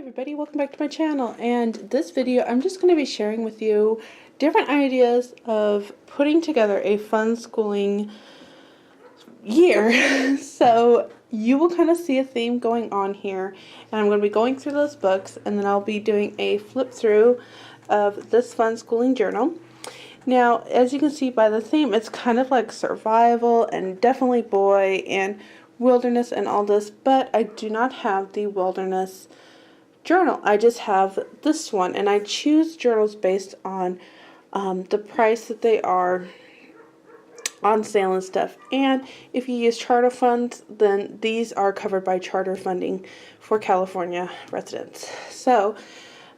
everybody, welcome back to my channel. And this video I'm just going to be sharing with you different ideas of putting together a fun schooling year. So you will kind of see a theme going on here, and I'm going to be going through those books, and then I'll be doing a flip through of this fun schooling journal. Now, as you can see by the theme, it's kind of like survival and definitely boy and wilderness and all this, but I do not have the wilderness journal. I just have this one, and I choose journals based on the price that they are on sale and stuff. And if you use charter funds, then these are covered by charter funding for California residents. So,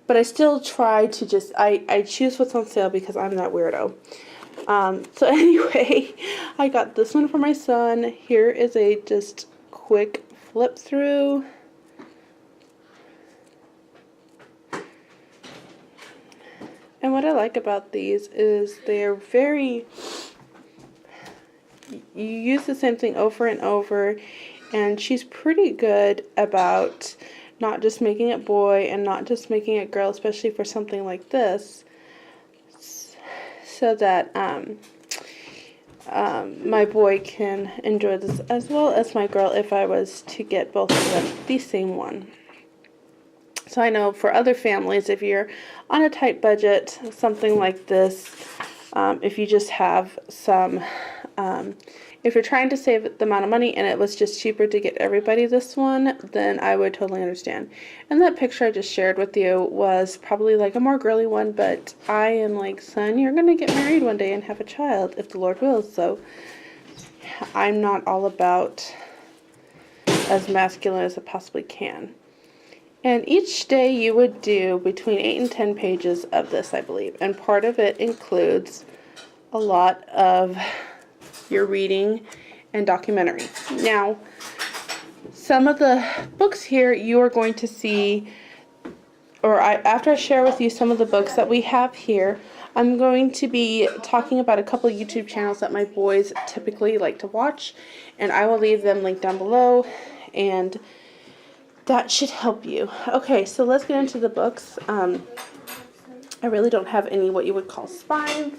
but I still try to just, I choose what's on sale because I'm that weirdo. So anyway, I got this one for my son. Here is a just quick flip through. And what I like about these is they're very, you use the same thing over and over, and she's pretty good about not just making it boy and not just making it girl, especially for something like this, so that my boy can enjoy this as well as my girl if I was to get both of them the same one. So I know for other families, if you're on a tight budget, something like this, if you just have some, if you're trying to save the amount of money and it was just cheaper to get everybody this one, then I would totally understand. And that picture I just shared with you was probably like a more girly one, but I am like, son, you're going to get married one day and have a child if the Lord wills. So I'm not all about as masculine as I possibly can. And each day you would do between 8 and 10 pages of this, I believe. And part of it includes a lot of your reading and documentary. Now, some of the books here you are going to see, or after I share with you some of the books that we have here, I'm going to be talking about a couple of YouTube channels that my boys typically like to watch. And I will leave them linked down below, and that should help you. Okay, so let's get into the books. I really don't have any what you would call spines.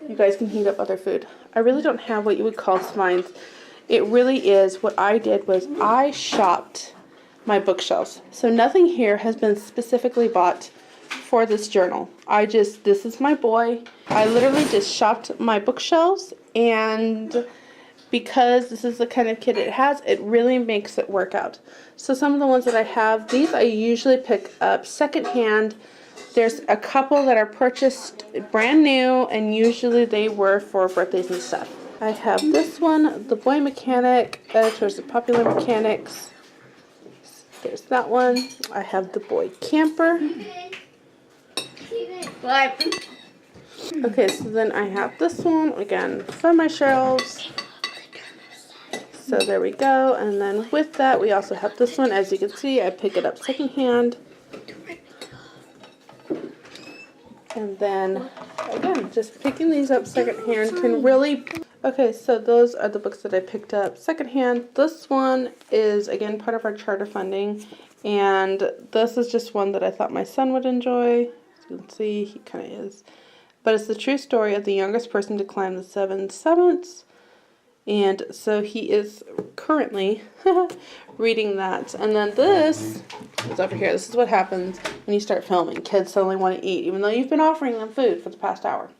You guys can heat up other food. I really don't have what you would call spines. It really is, what I did was I shopped my bookshelves. So nothing here has been specifically bought for this journal. This is my boy. I literally just shopped my bookshelves, and because this is the kind of kid it has, it really makes it work out. So some of the ones that I have, these I usually pick up secondhand. There's a couple that are purchased brand new, and usually they were for birthdays and stuff. I have this one, The Boy Mechanic, Editors of Popular Mechanics. There's that one. I have The Boy Camper. Okay, so then I have this one, again, from my shelves. So there we go, and then with that we also have this one. As you can see, I pick it up secondhand. And then, again, just picking these up secondhand can really... Okay, so those are the books that I picked up secondhand. This one is, again, part of our charter funding, and this is just one that I thought my son would enjoy. As you can see, he kind of is. But it's the true story of the youngest person to climb the 7 summits. And so he is currently reading that. And then this is over here. This is what happens when you start filming. Kids suddenly want to eat, even though you've been offering them food for the past hour.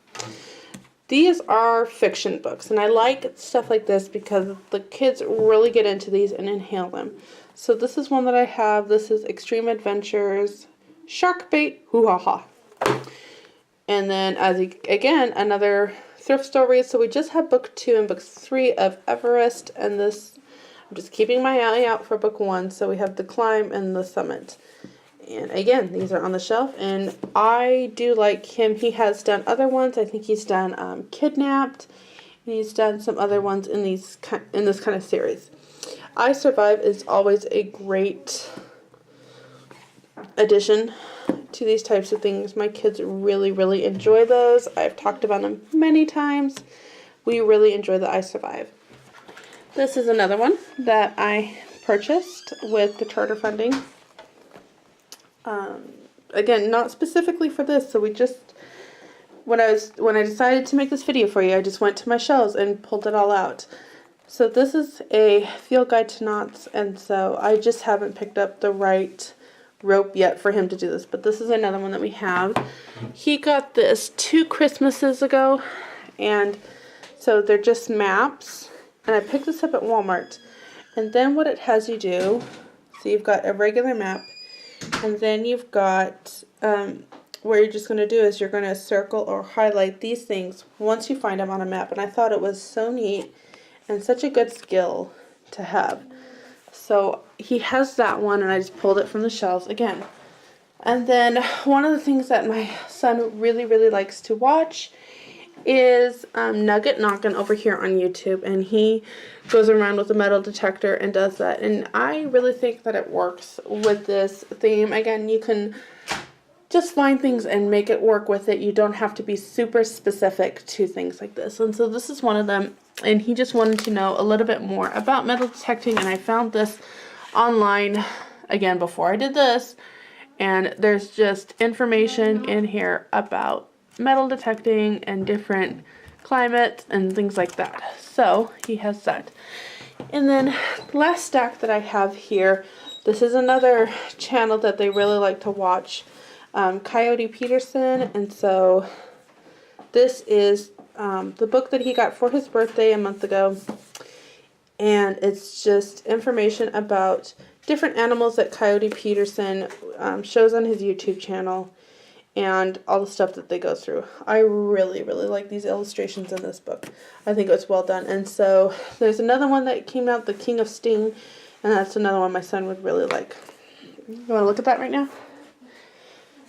These are fiction books. And I like stuff like this because the kids really get into these and inhale them. So this is one that I have. This is Extreme Adventures, Shark Bait, hoo-ha-ha. And then, again, another thrift store read. So we just have book 2 and book 3 of Everest, and this, I'm just keeping my eye out for book 1. So we have The Climb and The Summit. And again, these are on the shelf, and I do like him. He has done other ones. I think he's done Kidnapped, and he's done some other ones in this kind of series. I Survive is always a great addition to these types of things. My kids really, really enjoy those. I've talked about them many times. We really enjoy the I Survive. This is another one that I purchased with the charter funding Again, not specifically for this, so we just, when I decided to make this video for you, I just went to my shelves and pulled it all out. So this is a field guide to knots, and so I just haven't picked up the right rope yet for him to do this, but this is another one that we have. He got this 2 Christmases ago, and so they're just maps, and I picked this up at Walmart. And then what it has you do, so you've got a regular map, and then you've got what you're just going to do is you're going to circle or highlight these things once you find them on a map. And I thought it was so neat and such a good skill to have. So he has that one, and I just pulled it from the shelves again. And then one of the things that my son really, really likes to watch is Nugget Knockin' over here on YouTube, and he goes around with a metal detector and does that. And I really think that it works with this theme. Again, you can just find things and make it work with it. You don't have to be super specific to things like this. And so this is one of them, and he just wanted to know a little bit more about metal detecting, and I found this online again before I did this, and there's just information in here about metal detecting and different climates and things like that. So he has that. And then last stack that I have here, this is another channel that they really like to watch, Coyote Peterson. And so this is the book that he got for his birthday a month ago, and it's just information about different animals that Coyote Peterson shows on his YouTube channel, and all the stuff that they go through. I really, really like these illustrations in this book. I think it's well done. And so there's another one that came out, The King of Sting, and that's another one my son would really like. You want to look at that right now?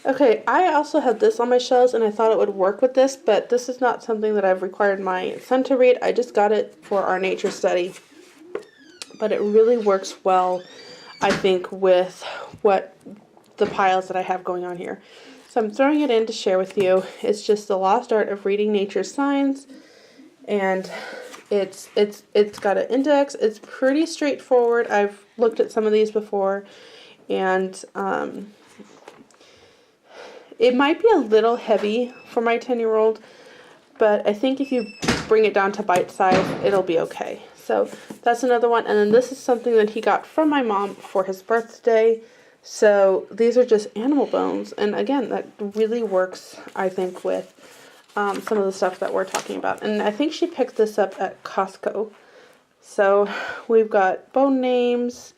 Okay, I also have this on my shelves, and I thought it would work with this, but this is not something that I've required my son to read. I just got it for our nature study. But it really works well, I think, with what the piles that I have going on here. So I'm throwing it in to share with you. It's just the lost art of reading nature signs, and it's got an index. It's pretty straightforward. I've looked at some of these before, and it might be a little heavy for my 10-year-old, but I think if you bring it down to bite size, it'll be okay. So that's another one. And then this is something that he got from my mom for his birthday. So these are just animal bones, and again, that really works, I think, with some of the stuff that we're talking about. And I think she picked this up at Costco. So we've got bone names,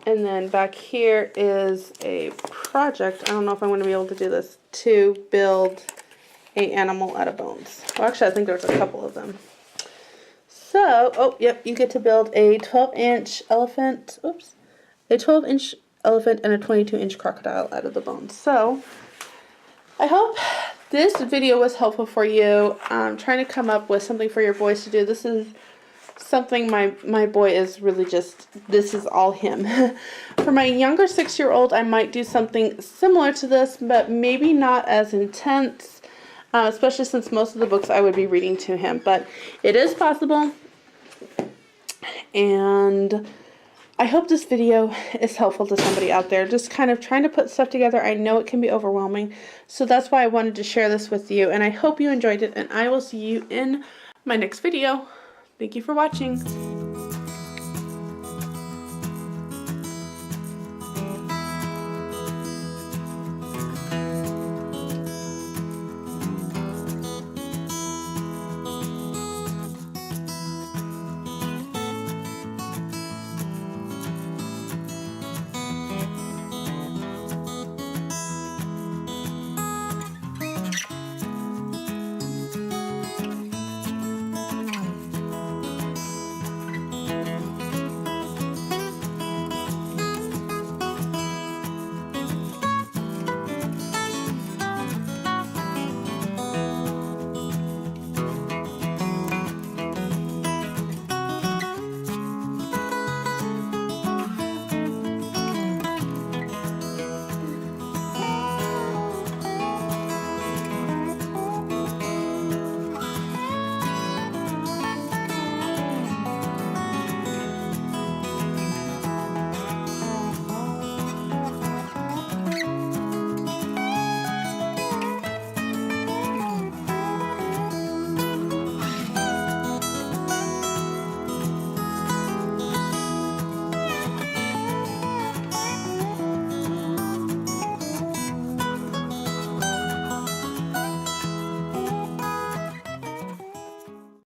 and then back here is a project. I don't know if I'm going to be able to do this, to build an animal out of bones. Well, actually, I think there's a couple of them. So, oh, yep, you get to build a 12-inch elephant, a 12-inch elephant and a 22-inch crocodile out of the bones. So, I hope this video was helpful for you. Trying to come up with something for your boys to do. This is something my boy is really just, this is all him. For my younger 6-year-old, I might do something similar to this, but maybe not as intense, especially since most of the books I would be reading to him. But it is possible, and I hope this video is helpful to somebody out there just kind of trying to put stuff together. I know it can be overwhelming, so that's why I wanted to share this with you, and I hope you enjoyed it, and I will see you in my next video. Thank you for watching.